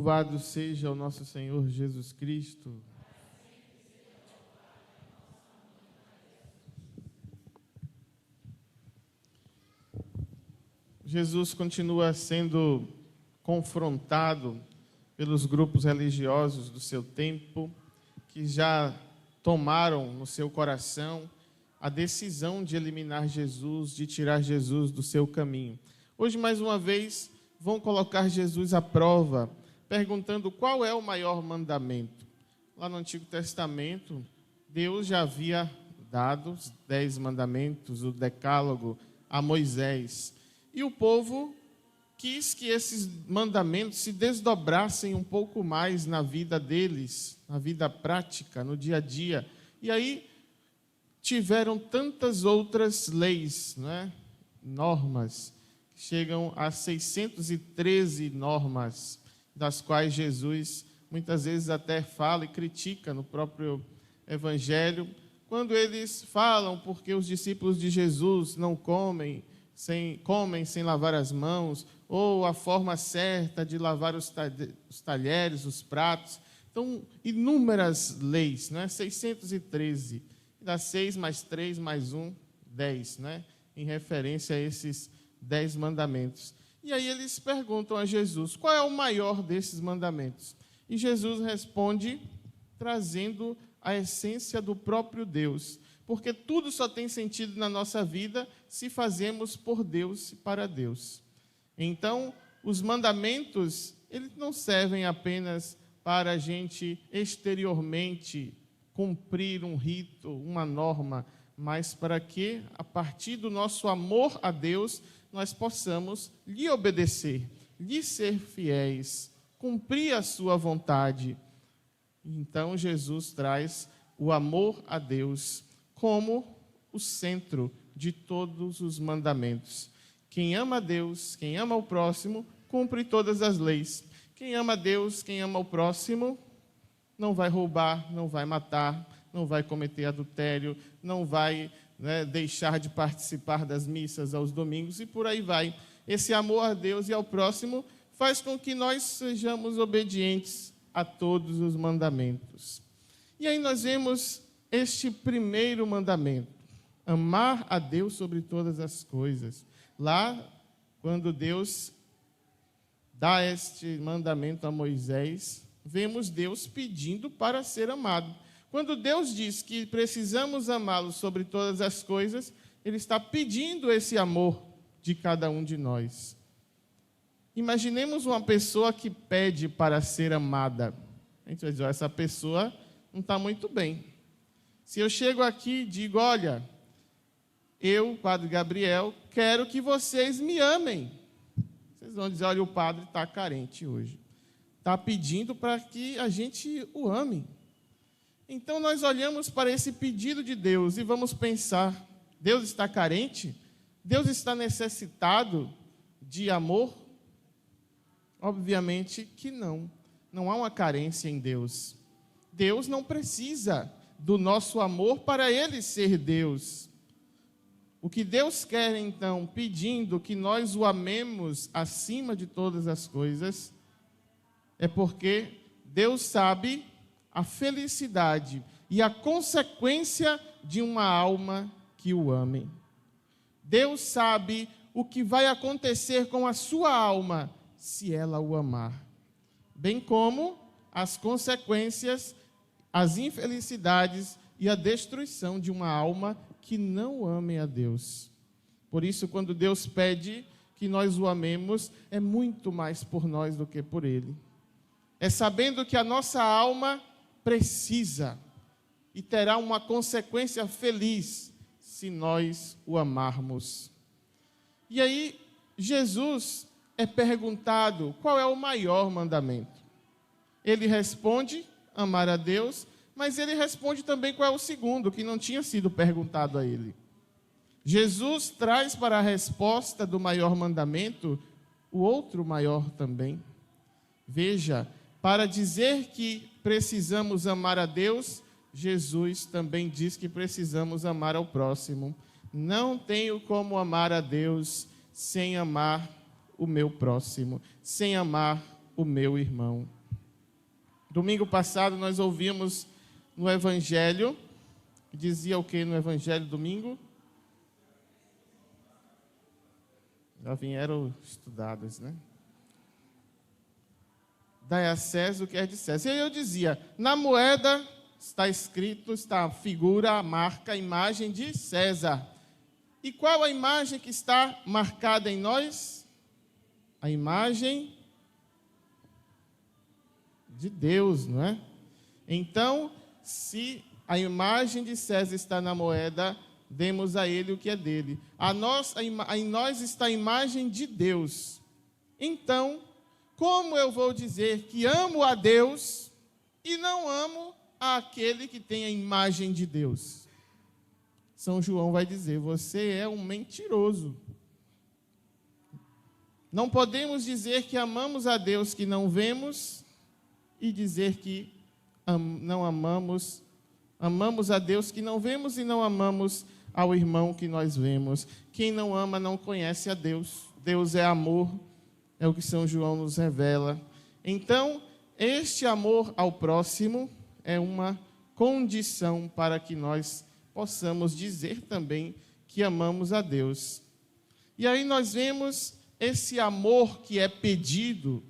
Louvado seja o nosso Senhor Jesus Cristo. Jesus continua sendo confrontado pelos grupos religiosos do seu tempo, que já tomaram no seu coração a decisão de eliminar Jesus, de tirar Jesus do seu caminho. Hoje, mais uma vez, vão colocar Jesus à prova, perguntando qual é o maior mandamento. Lá no Antigo Testamento, Deus já havia dado os 10 mandamentos, o decálogo, a Moisés. E o povo quis que esses mandamentos se desdobrassem um pouco mais na vida deles, na vida prática, no dia a dia. E aí tiveram tantas outras leis, normas, que chegam a 613 normas, das quais Jesus muitas vezes até fala e critica no próprio Evangelho, quando eles falam porque os discípulos de Jesus não comem sem lavar as mãos, ou a forma certa de lavar os talheres, os pratos. Então, inúmeras leis, 613. Dá 6 mais 3 mais 1, 10, em referência a esses 10 mandamentos. E aí eles perguntam a Jesus, qual é o maior desses mandamentos? E Jesus responde trazendo a essência do próprio Deus. Porque tudo só tem sentido na nossa vida se fazemos por Deus e para Deus. Então, os mandamentos, eles não servem apenas para a gente exteriormente cumprir um rito, uma norma, mas para que, a partir do nosso amor a Deus, nós possamos lhe obedecer, lhe ser fiéis, cumprir a sua vontade. Então, Jesus traz o amor a Deus como o centro de todos os mandamentos. Quem ama a Deus, quem ama o próximo, cumpre todas as leis. Quem ama a Deus, quem ama o próximo, não vai roubar, não vai matar, não vai cometer adultério, não vai deixar de participar das missas aos domingos e por aí vai. Esse amor a Deus e ao próximo faz com que nós sejamos obedientes a todos os mandamentos. E aí nós vemos este primeiro mandamento, amar a Deus sobre todas as coisas. Lá, quando Deus dá este mandamento a Moisés, vemos Deus pedindo para ser amado. Quando Deus diz que precisamos amá-lo sobre todas as coisas, Ele está pedindo esse amor de cada um de nós. Imaginemos uma pessoa que pede para ser amada. A gente vai dizer, essa pessoa não está muito bem. Se eu chego aqui e digo, olha, eu, Padre Gabriel, quero que vocês me amem. Vocês vão dizer, olha, o padre está carente hoje. Está pedindo para que a gente o ame. Então, nós olhamos para esse pedido de Deus e vamos pensar, Deus está carente? Deus está necessitado de amor? Obviamente que não. Não há uma carência em Deus. Deus não precisa do nosso amor para Ele ser Deus. O que Deus quer, então, pedindo que nós o amemos acima de todas as coisas, é porque Deus sabe a felicidade e a consequência de uma alma que o ame. Deus sabe o que vai acontecer com a sua alma se ela o amar, bem como as consequências, as infelicidades e a destruição de uma alma que não ame a Deus. Por isso, quando Deus pede que nós o amemos, é muito mais por nós do que por Ele. É sabendo que a nossa alma precisa e terá uma consequência feliz se nós o amarmos. E aí, Jesus é perguntado qual é o maior mandamento. Ele responde, amar a Deus, mas ele responde também qual é o segundo, que não tinha sido perguntado a ele. Jesus traz para a resposta do maior mandamento o outro maior também. Veja, para dizer que precisamos amar a Deus, Jesus também diz que precisamos amar ao próximo. Não tenho como amar a Deus sem amar o meu próximo, sem amar o meu irmão. Domingo passado nós ouvimos no Evangelho, dizia o que no Evangelho domingo? Já vieram estudados, né? Dai a César o que é de César. E aí eu dizia, na moeda está escrito, está a figura, a marca, a imagem de César. E qual a imagem que está marcada em nós? A imagem de Deus, não é? Então, se a imagem de César está na moeda, demos a ele o que é dele. Em nós está a imagem de Deus. Então, como eu vou dizer que amo a Deus e não amo aquele que tem a imagem de Deus? São João vai dizer, você é um mentiroso. Não podemos dizer que amamos a Deus que não vemos e dizer que não amamos a Deus que não vemos e não amamos ao irmão que nós vemos. Quem não ama não conhece a Deus. Deus é amor, é o que São João nos revela. Então, este amor ao próximo é uma condição para que nós possamos dizer também que amamos a Deus. E aí nós vemos esse amor que é pedido,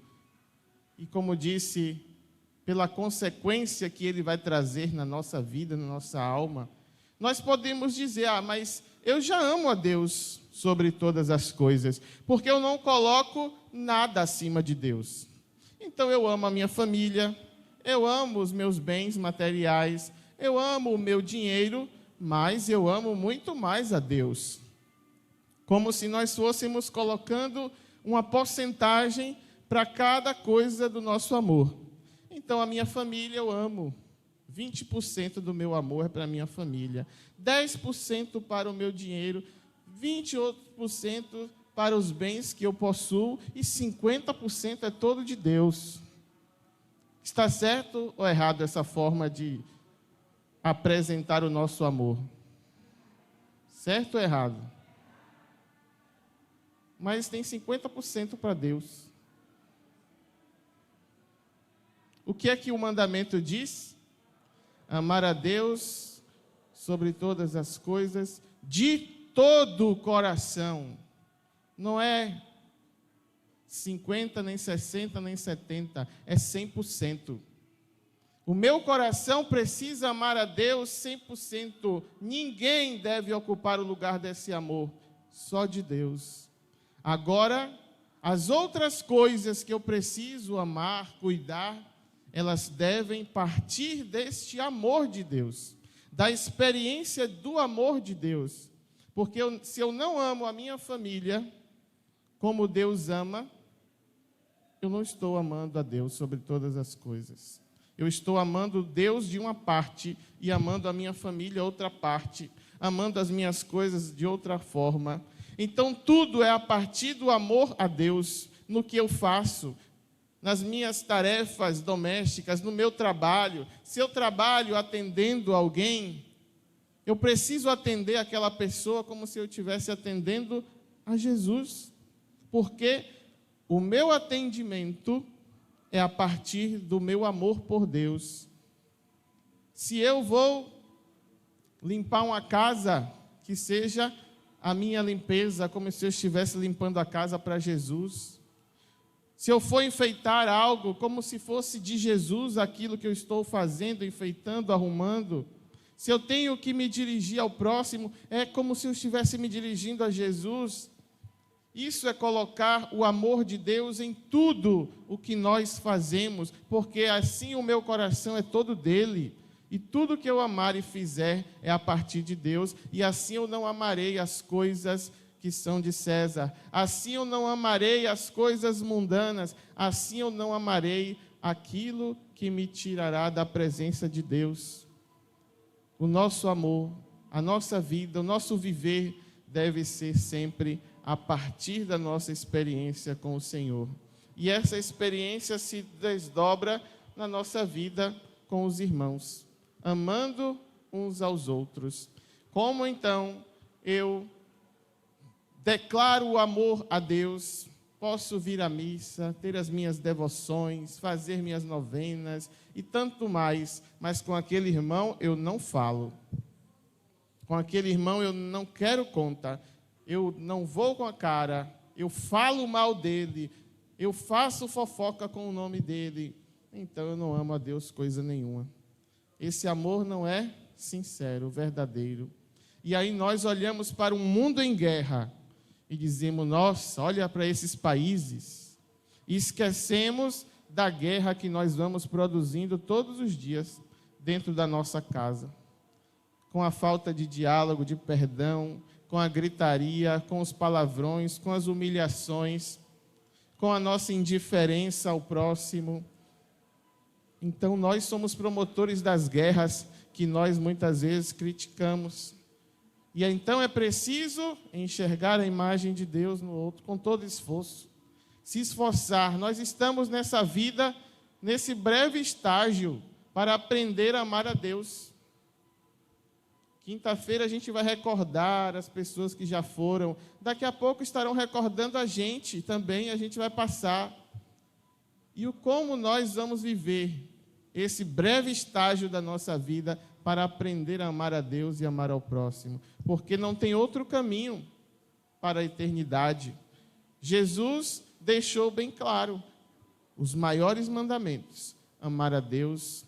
e como disse, pela consequência que ele vai trazer na nossa vida, na nossa alma, nós podemos dizer, mas eu já amo a Deus sobre todas as coisas, porque eu não coloco nada acima de Deus. Então eu amo a minha família, eu amo os meus bens materiais, eu amo o meu dinheiro, mas eu amo muito mais a Deus. Como se nós fôssemos colocando uma porcentagem para cada coisa do nosso amor. Então, a minha família eu amo. 20% do meu amor é para a minha família. 10% para o meu dinheiro. 28% para os bens que eu possuo. E 50% é todo de Deus. Está certo ou errado essa forma de apresentar o nosso amor? Certo ou errado? Mas tem 50% para Deus. O que é que o mandamento diz? Amar a Deus sobre todas as coisas, de todo o coração. Não é 50, nem 60, nem 70, é 100%. O meu coração precisa amar a Deus 100%. Ninguém deve ocupar o lugar desse amor, só de Deus. Agora, as outras coisas que eu preciso amar, cuidar, elas devem partir deste amor de Deus, da experiência do amor de Deus. Porque se eu não amo a minha família como Deus ama, eu não estou amando a Deus sobre todas as coisas. Eu estou amando Deus de uma parte e amando a minha família outra parte, amando as minhas coisas de outra forma. Então, tudo é a partir do amor a Deus, no que eu faço, nas minhas tarefas domésticas, no meu trabalho. Se eu trabalho atendendo alguém, eu preciso atender aquela pessoa como se eu estivesse atendendo a Jesus, porque o meu atendimento é a partir do meu amor por Deus. Se eu vou limpar uma casa, que seja a minha limpeza, como se eu estivesse limpando a casa para Jesus. Se eu for enfeitar algo, como se fosse de Jesus aquilo que eu estou fazendo, enfeitando, arrumando. Se eu tenho que me dirigir ao próximo, é como se eu estivesse me dirigindo a Jesus. Isso é colocar o amor de Deus em tudo o que nós fazemos, porque assim o meu coração é todo dele. E tudo que eu amar e fizer é a partir de Deus, e assim eu não amarei as coisas que são de César, assim eu não amarei as coisas mundanas, assim eu não amarei aquilo que me tirará da presença de Deus. O nosso amor, a nossa vida, o nosso viver deve ser sempre a partir da nossa experiência com o Senhor. E essa experiência se desdobra na nossa vida com os irmãos, amando uns aos outros. Como então eu declaro o amor a Deus posso vir à missa, ter as minhas devoções, fazer minhas novenas e tanto mais, mas com aquele irmão eu não falo. Com aquele irmão eu não quero conta, eu não vou com a cara, eu falo mal dele, eu faço fofoca com o nome dele, então eu não amo a Deus coisa nenhuma. Esse amor não é sincero, verdadeiro. E aí nós olhamos para um mundo em guerra e dizemos, nossa, olha para esses países, e esquecemos da guerra que nós vamos produzindo todos os dias dentro da nossa casa. Com a falta de diálogo, de perdão, com a gritaria, com os palavrões, com as humilhações, com a nossa indiferença ao próximo. Então, nós somos promotores das guerras que nós muitas vezes criticamos. E então é preciso enxergar a imagem de Deus no outro com todo esforço. Se esforçar. Nós estamos nessa vida, nesse breve estágio, para aprender a amar a Deus. Quinta-feira a gente vai recordar as pessoas que já foram. Daqui a pouco estarão recordando a gente também, a gente vai passar. E como nós vamos viver esse breve estágio da nossa vida para aprender a amar a Deus e amar ao próximo. Porque não tem outro caminho para a eternidade. Jesus deixou bem claro os maiores mandamentos: amar a Deus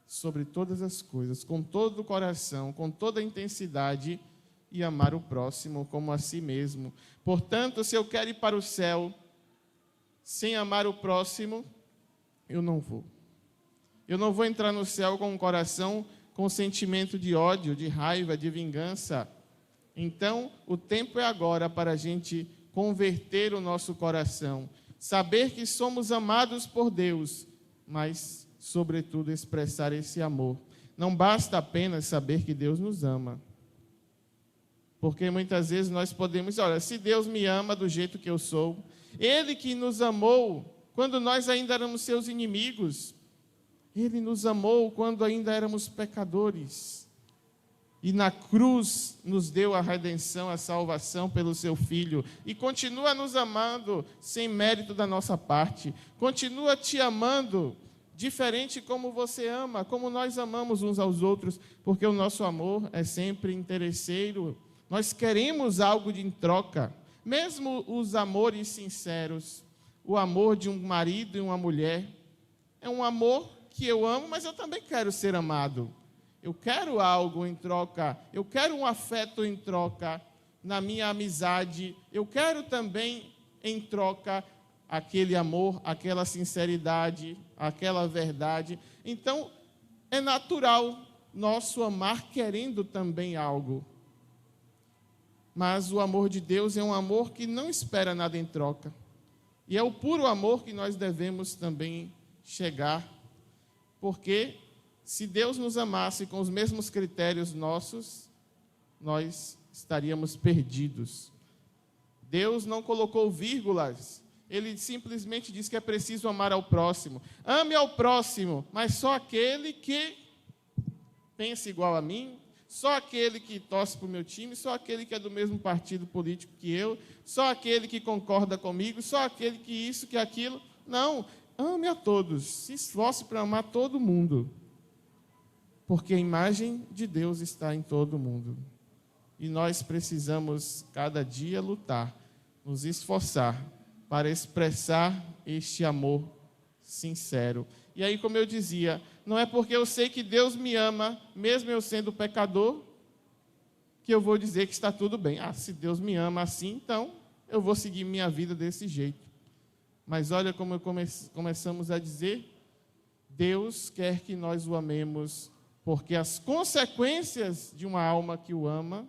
sobre todas as coisas, com todo o coração, com toda a intensidade, e amar o próximo como a si mesmo. Portanto, se eu quero ir para o céu sem amar o próximo, eu não vou. Eu não vou entrar no céu com um coração com sentimento de ódio, de raiva, de vingança. Então, o tempo é agora para a gente converter o nosso coração, saber que somos amados por Deus, mas sobretudo, expressar esse amor. Não basta apenas saber que Deus nos ama. Porque muitas vezes nós podemos, olha, se Deus me ama do jeito que eu sou, Ele que nos amou quando nós ainda éramos seus inimigos, Ele nos amou quando ainda éramos pecadores, e na cruz nos deu a redenção, a salvação pelo seu Filho, e continua nos amando sem mérito da nossa parte, continua te amando diferente como você ama, como nós amamos uns aos outros, porque o nosso amor é sempre interesseiro. Nós queremos algo em troca, mesmo os amores sinceros. O amor de um marido e uma mulher é um amor que eu amo, mas eu também quero ser amado. Eu quero algo em troca, eu quero um afeto em troca na minha amizade, eu quero também em troca aquele amor, aquela sinceridade, aquela verdade. Então, é natural nosso amar querendo também algo. Mas o amor de Deus é um amor que não espera nada em troca. E é o puro amor que nós devemos também chegar. Porque se Deus nos amasse com os mesmos critérios nossos, nós estaríamos perdidos. Deus não colocou vírgulas. Ele simplesmente diz que é preciso amar ao próximo. Ame ao próximo, mas só aquele que pensa igual a mim, só aquele que torce para o meu time, só aquele que é do mesmo partido político que eu, só aquele que concorda comigo, só aquele que isso, que aquilo. Não, ame a todos, se esforce para amar todo mundo, porque a imagem de Deus está em todo mundo. E nós precisamos, cada dia, lutar, nos esforçar, para expressar este amor sincero. E aí, como eu dizia, não é porque eu sei que Deus me ama, mesmo eu sendo pecador, que eu vou dizer que está tudo bem. Ah, se Deus me ama assim, então eu vou seguir minha vida desse jeito. Mas olha como começamos a dizer, Deus quer que nós o amemos, porque as consequências de uma alma que o ama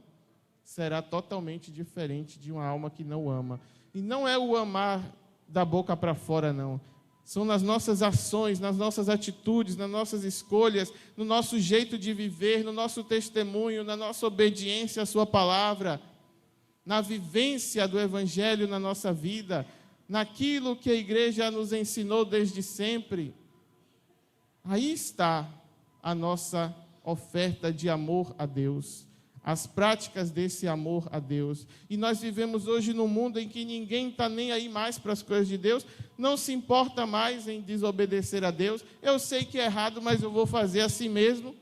será totalmente diferente de uma alma que não o ama. E não é o amar da boca para fora, não. São nas nossas ações, nas nossas atitudes, nas nossas escolhas, no nosso jeito de viver, no nosso testemunho, na nossa obediência à sua palavra, na vivência do Evangelho na nossa vida, naquilo que a igreja nos ensinou desde sempre. Aí está a nossa oferta de amor a Deus. as práticas desse amor a Deus. E nós vivemos hoje num mundo em que ninguém está nem aí mais para as coisas de Deus, não se importa mais em desobedecer a Deus. Eu sei que é errado, mas eu vou fazer assim mesmo.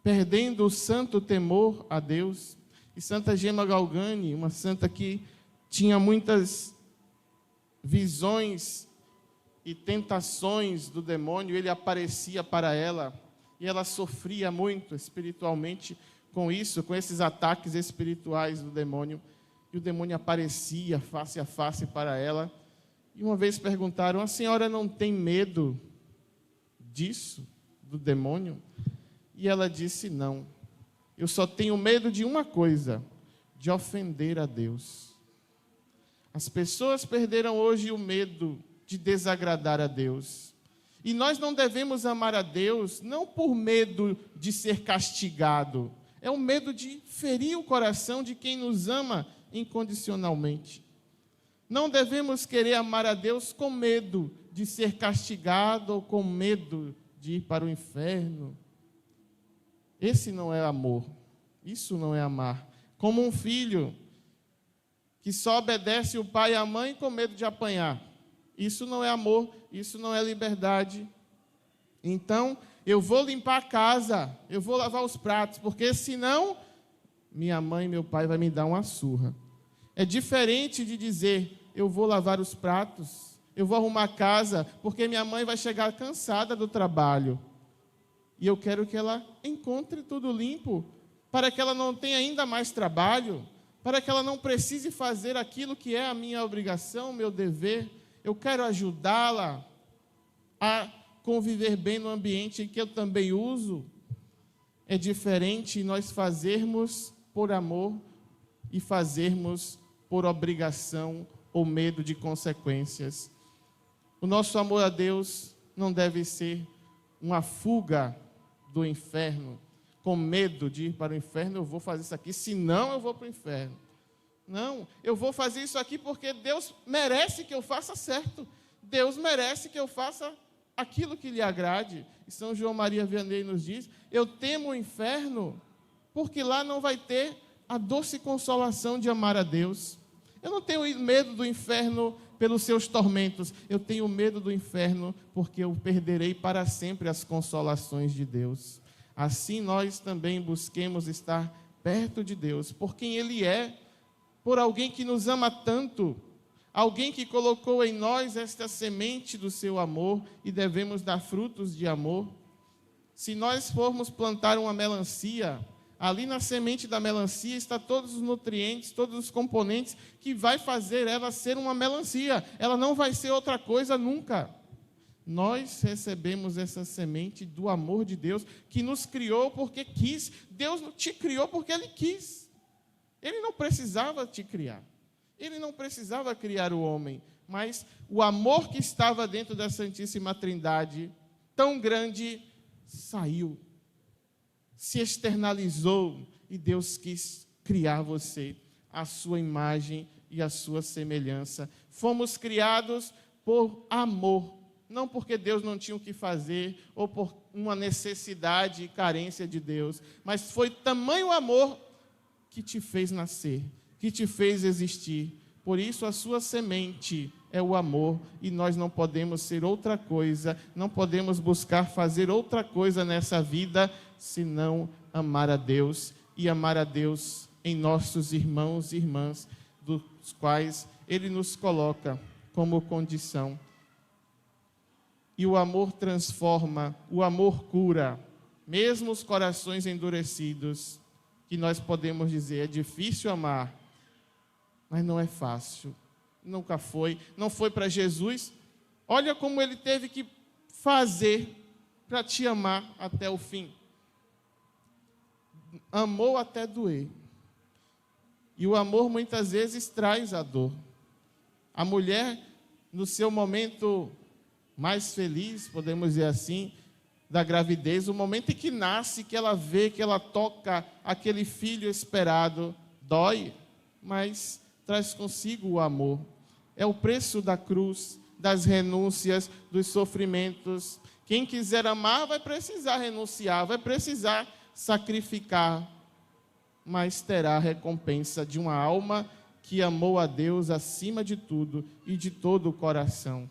Perdendo o santo temor a Deus. E Santa Gema Galgani, uma santa que tinha muitas visões e tentações do demônio, ele aparecia para ela, e ela sofria muito espiritualmente com isso, com esses ataques espirituais do demônio, e o demônio aparecia face a face para ela, e uma vez perguntaram: a senhora não tem medo disso, do demônio? E ela disse: não, eu só tenho medo de uma coisa, de ofender a Deus. As pessoas perderam hoje o medo de desagradar a Deus. E nós não devemos amar a Deus não por medo de ser castigado, é o medo de ferir o coração de quem nos ama incondicionalmente. Não devemos querer amar a Deus com medo de ser castigado ou com medo de ir para o inferno. Esse não é amor, isso não é amar. Como um filho que só obedece o pai e a mãe com medo de apanhar. Isso não é amor, isso não é liberdade. Então, eu vou limpar a casa, eu vou lavar os pratos, porque senão minha mãe e meu pai vão me dar uma surra. É diferente de dizer: eu vou lavar os pratos, eu vou arrumar a casa, porque minha mãe vai chegar cansada do trabalho. E eu quero que ela encontre tudo limpo, para que ela não tenha ainda mais trabalho, para que ela não precise fazer aquilo que é a minha obrigação, o meu dever. Eu quero ajudá-la a conviver bem no ambiente em que eu também uso. É diferente nós fazermos por amor e fazermos por obrigação ou medo de consequências. O nosso amor a Deus não deve ser uma fuga do inferno, com medo de ir para o inferno. Eu vou fazer isso aqui, senão eu vou para o inferno. Não, eu vou fazer isso aqui porque Deus merece que eu faça certo. Deus merece que eu faça aquilo que lhe agrade. E São João Maria Vianney nos diz: eu temo o inferno porque lá não vai ter a doce consolação de amar a Deus. Eu não tenho medo do inferno pelos seus tormentos. Eu tenho medo do inferno porque eu perderei para sempre as consolações de Deus. Assim nós também busquemos estar perto de Deus, por quem Ele é, por alguém que nos ama tanto, alguém que colocou em nós esta semente do seu amor e devemos dar frutos de amor. Se nós formos plantar uma melancia, ali na semente da melancia está todos os nutrientes, todos os componentes que vai fazer ela ser uma melancia. Ela não vai ser outra coisa nunca. Nós recebemos essa semente do amor de Deus, que nos criou porque quis. Deus te criou porque Ele quis. Ele não precisava te criar. Ele não precisava criar o homem. Mas o amor que estava dentro da Santíssima Trindade, tão grande, saiu, se externalizou, e Deus quis criar você, à sua imagem e à sua semelhança. Fomos criados por amor, não porque Deus não tinha o que fazer, ou por uma necessidade e carência de Deus, mas foi tamanho amor que te fez nascer, que te fez existir. Por isso a sua semente é o amor, e nós não podemos ser outra coisa, não podemos buscar fazer outra coisa nessa vida, senão amar a Deus, e amar a Deus em nossos irmãos e irmãs, dos quais Ele nos coloca como condição. E o amor transforma, o amor cura, mesmo os corações endurecidos, que nós podemos dizer: é difícil amar, mas não é fácil. Nunca foi, não foi para Jesus. Olha como Ele teve que fazer para te amar até o fim. Amou até doer. E o amor muitas vezes traz a dor. A mulher, no seu momento mais feliz, podemos dizer assim, da gravidez, o momento em que nasce, que ela vê, que ela toca aquele filho esperado, dói, mas traz consigo o amor. É o preço da cruz, das renúncias, dos sofrimentos. Quem quiser amar vai precisar renunciar, vai precisar sacrificar, mas terá a recompensa de uma alma que amou a Deus acima de tudo e de todo o coração.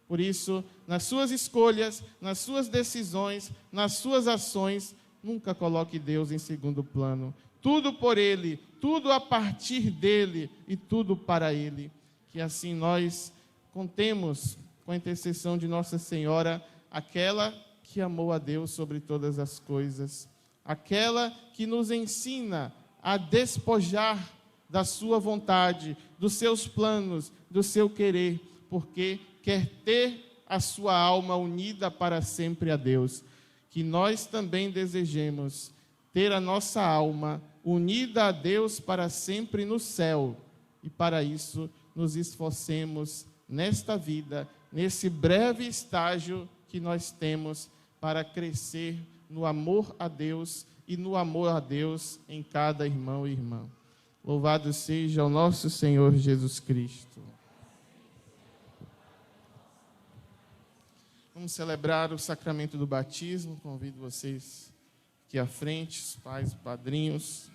Por isso, nas suas escolhas, nas suas decisões, nas suas ações, nunca coloque Deus em segundo plano. Tudo por Ele, tudo a partir dEle e tudo para Ele. Que assim nós contemos com a intercessão de Nossa Senhora, aquela que amou a Deus sobre todas as coisas, aquela que nos ensina a despojar da sua vontade, dos seus planos, do seu querer, porque quer ter a sua alma unida para sempre a Deus. Que nós também desejemos ter a nossa alma unida a Deus para sempre no céu. E para isso nos esforcemos nesta vida, nesse breve estágio que nós temos para crescer no amor a Deus e no amor a Deus em cada irmão e irmã. Louvado seja o nosso Senhor Jesus Cristo. Vamos celebrar o sacramento do batismo. Convido vocês aqui à frente, os pais, padrinhos.